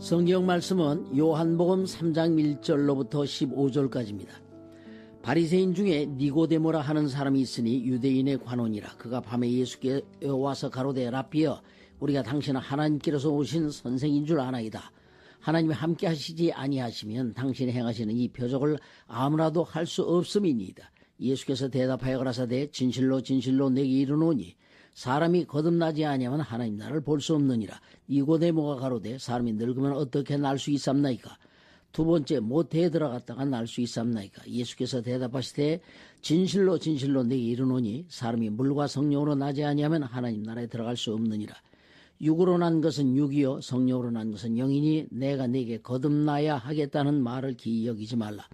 성경 말씀은 요한복음 3장 1절로부터 15절까지입니다. 바리새인 중에 니고데모라 하는 사람이 있으니 유대인의 관원이라. 그가 밤에 예수께 와서 가로되 라삐여, 우리가 당신은 하나님께로서 오신 선생인 줄 아나이다. 하나님이 함께 하시지 아니하시면 당신이 행하시는 이 표적을 아무라도 할 수 없음이니이다. 예수께서 대답하여 가라사대 진실로 진실로 내게 이르노니 사람이 거듭나지 아니하면 하나님 나라를 볼 수 없느니라. 니고데모가 가로되 사람이 늙으면 어떻게 날 수 있삼나이까? 두 번째 모태에 들어갔다가 날 수 있삼나이까? 예수께서 대답하시되 진실로 진실로 내게 이르노니 사람이 물과 성령으로 나지 아니하면 하나님 나라에 들어갈 수 없느니라. 육으로 난 것은 육이요 성령으로 난 것은 영이니 내가 네게 거듭나야 하겠다는 말을 기이 여기지 말라.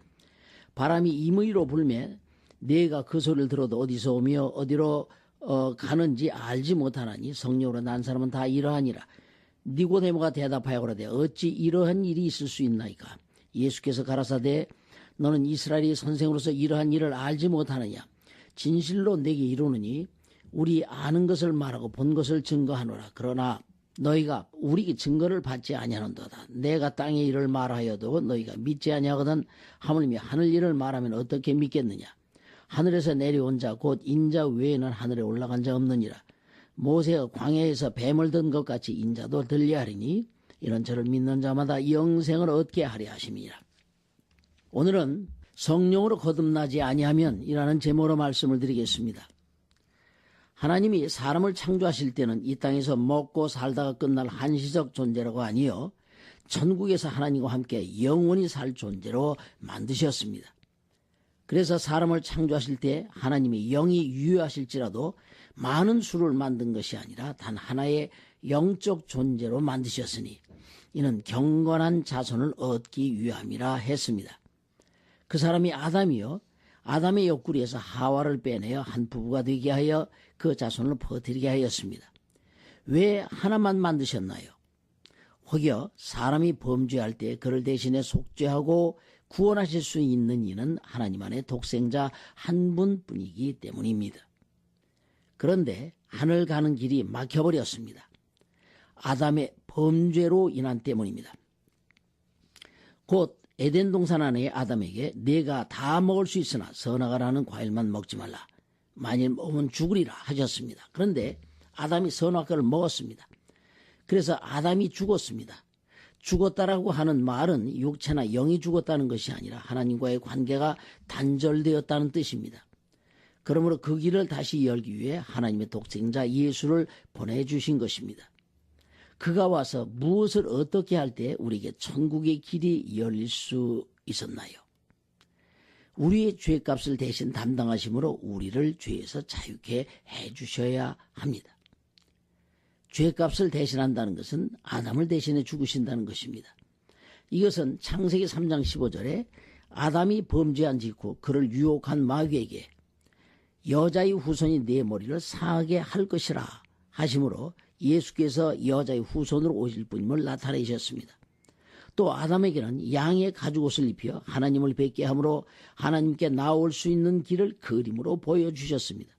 바람이 임의로 불매 네가 그 소리를 들어도 어디서 오며 어디로 가는지 알지 못하나니 성령으로 난 사람은 다 이러하니라. 니고데모가 대답하여 그러되 어찌 이러한 일이 있을 수 있나이까? 예수께서 가라사대 너는 이스라엘의 선생으로서 이러한 일을 알지 못하느냐? 진실로 내게 이르노니 우리 아는 것을 말하고 본 것을 증거하노라. 그러나 너희가 우리 증거를 받지 아니하는도다. 내가 땅의 일을 말하여도 너희가 믿지 아니하거든 하물며 하늘 일을 말하면 어떻게 믿겠느냐? 하늘에서 내려온 자 곧 인자 외에는 하늘에 올라간 자 없느니라. 모세가 광야에서 뱀을 든 것 같이 인자도 들려하리니 이런 저를 믿는 자마다 영생을 얻게 하려 하심이니라. 오늘은 성령으로 거듭나지 아니하면 이라는 제목으로 말씀을 드리겠습니다. 하나님이 사람을 창조하실 때는 이 땅에서 먹고 살다가 끝날 한시적 존재라고 아니요 천국에서 하나님과 함께 영원히 살 존재로 만드셨습니다. 그래서 사람을 창조하실 때 하나님이 영이 유효하실지라도 많은 수를 만든 것이 아니라 단 하나의 영적 존재로 만드셨으니 이는 경건한 자손을 얻기 위함이라 했습니다. 그 사람이 아담이요 아담의 옆구리에서 하와를 빼내어 한 부부가 되게 하여 그 자손을 퍼뜨리게 하였습니다. 왜 하나만 만드셨나요? 혹여 사람이 범죄할 때 그를 대신에 속죄하고 구원하실 수 있는 이는 하나님 안에 독생자 한 분뿐이기 때문입니다. 그런데 하늘 가는 길이 막혀버렸습니다. 아담의 범죄로 인한 때문입니다. 곧 에덴 동산 안에 아담에게 네가 다 먹을 수 있으나 선악과라는 과일만 먹지 말라. 만일 먹으면 죽으리라 하셨습니다. 그런데 아담이 선악과를 먹었습니다. 그래서 아담이 죽었습니다. 죽었다라고 하는 말은 육체나 영이 죽었다는 것이 아니라 하나님과의 관계가 단절되었다는 뜻입니다. 그러므로 그 길을 다시 열기 위해 하나님의 독생자 예수를 보내주신 것입니다. 그가 와서 무엇을 어떻게 할 때 우리에게 천국의 길이 열릴 수 있었나요? 우리의 죄값을 대신 담당하심으로 우리를 죄에서 자유케 해주셔야 합니다. 죄값을 대신한다는 것은 아담을 대신해 죽으신다는 것입니다. 이것은 창세기 3장 15절에 아담이 범죄한 직후 그를 유혹한 마귀에게 여자의 후손이 네 머리를 상하게 할 것이라 하심으로 예수께서 여자의 후손으로 오실 분임을 나타내셨습니다. 또 아담에게는 양의 가죽옷을 입혀 하나님을 뵙게 함으로 하나님께 나올 수 있는 길을 그림으로 보여주셨습니다.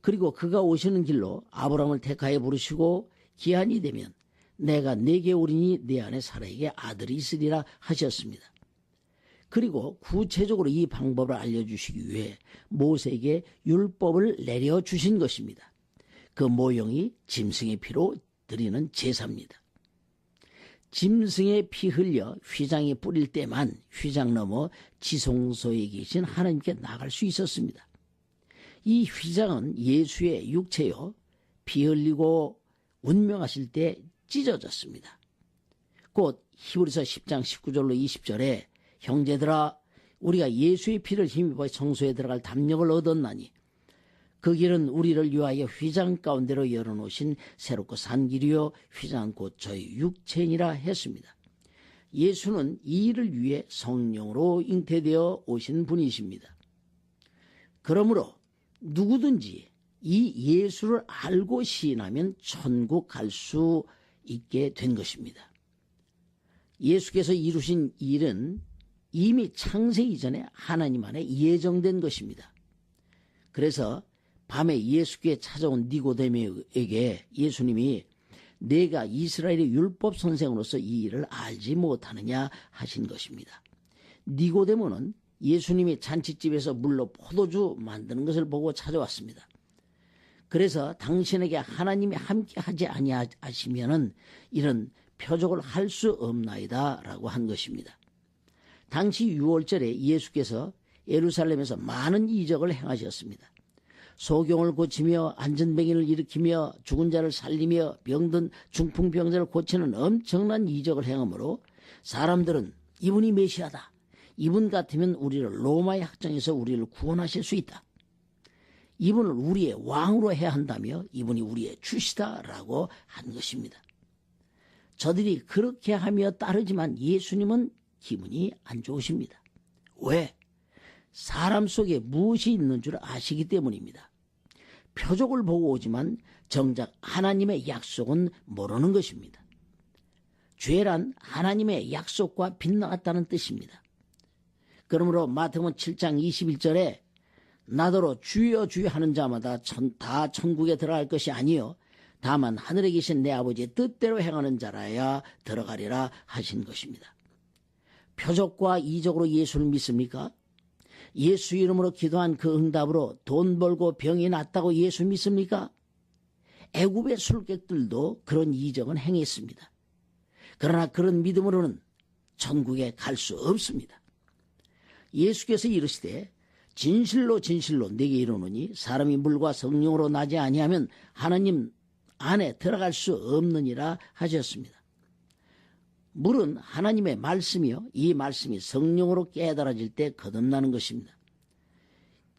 그리고 그가 오시는 길로 아브라함을 택하여 부르시고 기한이 되면 내가 네게 오리니 네 안에 사라에게 아들이 있으리라 하셨습니다. 그리고 구체적으로 이 방법을 알려주시기 위해 모세에게 율법을 내려주신 것입니다. 그 모형이 짐승의 피로 드리는 제사입니다. 짐승의 피 흘려 휘장에 뿌릴 때만 휘장 넘어 지성소에 계신 하나님께 나갈 수 있었습니다. 이 휘장은 예수의 육체요 피 흘리고 운명하실 때 찢어졌습니다. 곧 히브리서 10장 19절로 20절에 형제들아 우리가 예수의 피를 힘입어 성소에 들어갈 담력을 얻었나니 그 길은 우리를 위하여 휘장 가운데로 열어놓으신 새롭고 산 길이요 휘장은 곧 저희 육체니라 했습니다. 예수는 이 일을 위해 성령으로 잉태되어 오신 분이십니다. 그러므로 누구든지 이 예수를 알고 시인하면 천국 갈 수 있게 된 것입니다. 예수께서 이루신 일은 이미 창세 이전에 하나님 안에 예정된 것입니다. 그래서 밤에 예수께 찾아온 니고데모에게 예수님이 내가 이스라엘의 율법 선생으로서 이 일을 알지 못하느냐 하신 것입니다. 니고데모는 예수님이 잔치집에서 물로 포도주 만드는 것을 보고 찾아왔습니다. 그래서 당신에게 하나님이 함께하지 아니하시면은 이런 표적을 할 수 없나이다 라고 한 것입니다. 당시 6월절에 예수께서 예루살렘에서 많은 이적을 행하셨습니다. 소경을 고치며 안전병인을 일으키며 죽은 자를 살리며 병든 중풍병자를 고치는 엄청난 이적을 행하므로 사람들은 이분이 메시아다. 이분 같으면 우리를 로마의 학정에서 우리를 구원하실 수 있다. 이분을 우리의 왕으로 해야 한다며 이분이 우리의 주시다라고 한 것입니다. 저들이 그렇게 하며 따르지만 예수님은 기분이 안 좋으십니다. 왜? 사람 속에 무엇이 있는 줄 아시기 때문입니다. 표적을 보고 오지만 정작 하나님의 약속은 모르는 것입니다. 죄란 하나님의 약속과 빗나갔다는 뜻입니다. 그러므로 마태복음 7장 21절에 나더러 주여 주여 하는 자마다 다 천국에 들어갈 것이 아니요 다만 하늘에 계신 내 아버지의 뜻대로 행하는 자라야 들어가리라 하신 것입니다. 표적과 이적으로 예수를 믿습니까? 예수 이름으로 기도한 그 응답으로 돈 벌고 병이 낫다고 예수 믿습니까? 애굽의 술객들도 그런 이적은 행했습니다. 그러나 그런 믿음으로는 천국에 갈 수 없습니다. 예수께서 이르시되 진실로 진실로 내게 이르노니 사람이 물과 성령으로 나지 아니하면 하나님 안에 들어갈 수 없느니라 하셨습니다. 물은 하나님의 말씀이요 이 말씀이 성령으로 깨달아질 때 거듭나는 것입니다.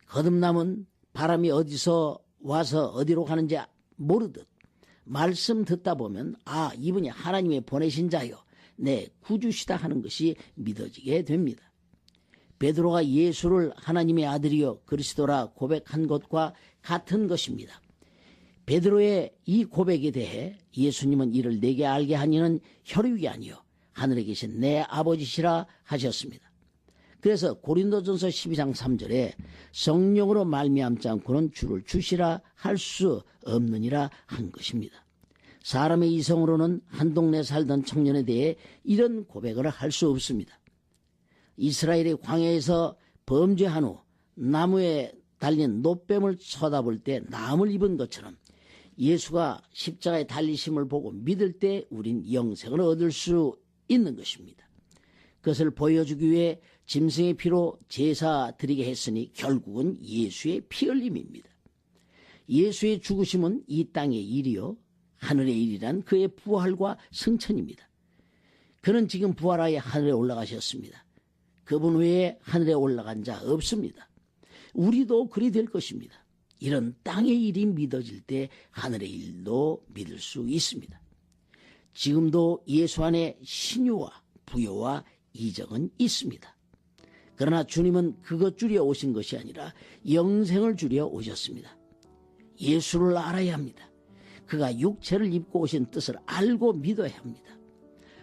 거듭남은 바람이 어디서 와서 어디로 가는지 모르듯 말씀 듣다 보면 아 이분이 하나님의 보내신 자요 내 구주시다 하는 것이 믿어지게 됩니다. 베드로가 예수를 하나님의 아들이요 그리스도라 고백한 것과 같은 것입니다. 베드로의 이 고백에 대해 예수님은 이를 내게 알게 하니는 혈육이 아니요 하늘에 계신 내 아버지시라 하셨습니다. 그래서 고린도전서 12장 3절에 성령으로 말미암지 않고는 주를 주시라 할 수 없느니라 한 것입니다. 사람의 이성으로는 한 동네 살던 청년에 대해 이런 고백을 할 수 없습니다. 이스라엘의 광야에서 범죄한 후 나무에 달린 노뱀을 쳐다볼 때 남을 입은 것처럼 예수가 십자가에 달리심을 보고 믿을 때 우린 영생을 얻을 수 있는 것입니다. 그것을 보여주기 위해 짐승의 피로 제사 드리게 했으니 결국은 예수의 피 흘림입니다. 예수의 죽으심은 이 땅의 일이요 하늘의 일이란 그의 부활과 승천입니다. 그는 지금 부활하여 하늘에 올라가셨습니다. 그분 외에 하늘에 올라간 자 없습니다. 우리도 그리 될 것입니다. 이런 땅의 일이 믿어질 때 하늘의 일도 믿을 수 있습니다. 지금도 예수 안에 신유와 부요와 이적은 있습니다. 그러나 주님은 그것 주려 오신 것이 아니라 영생을 주려 오셨습니다. 예수를 알아야 합니다. 그가 육체를 입고 오신 뜻을 알고 믿어야 합니다.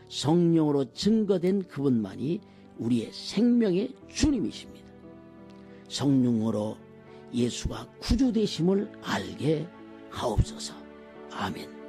성령으로 증거된 그분만이 우리의 생명의 주님이십니다. 성령으로 예수가 구주 되심을 알게 하옵소서. 아멘.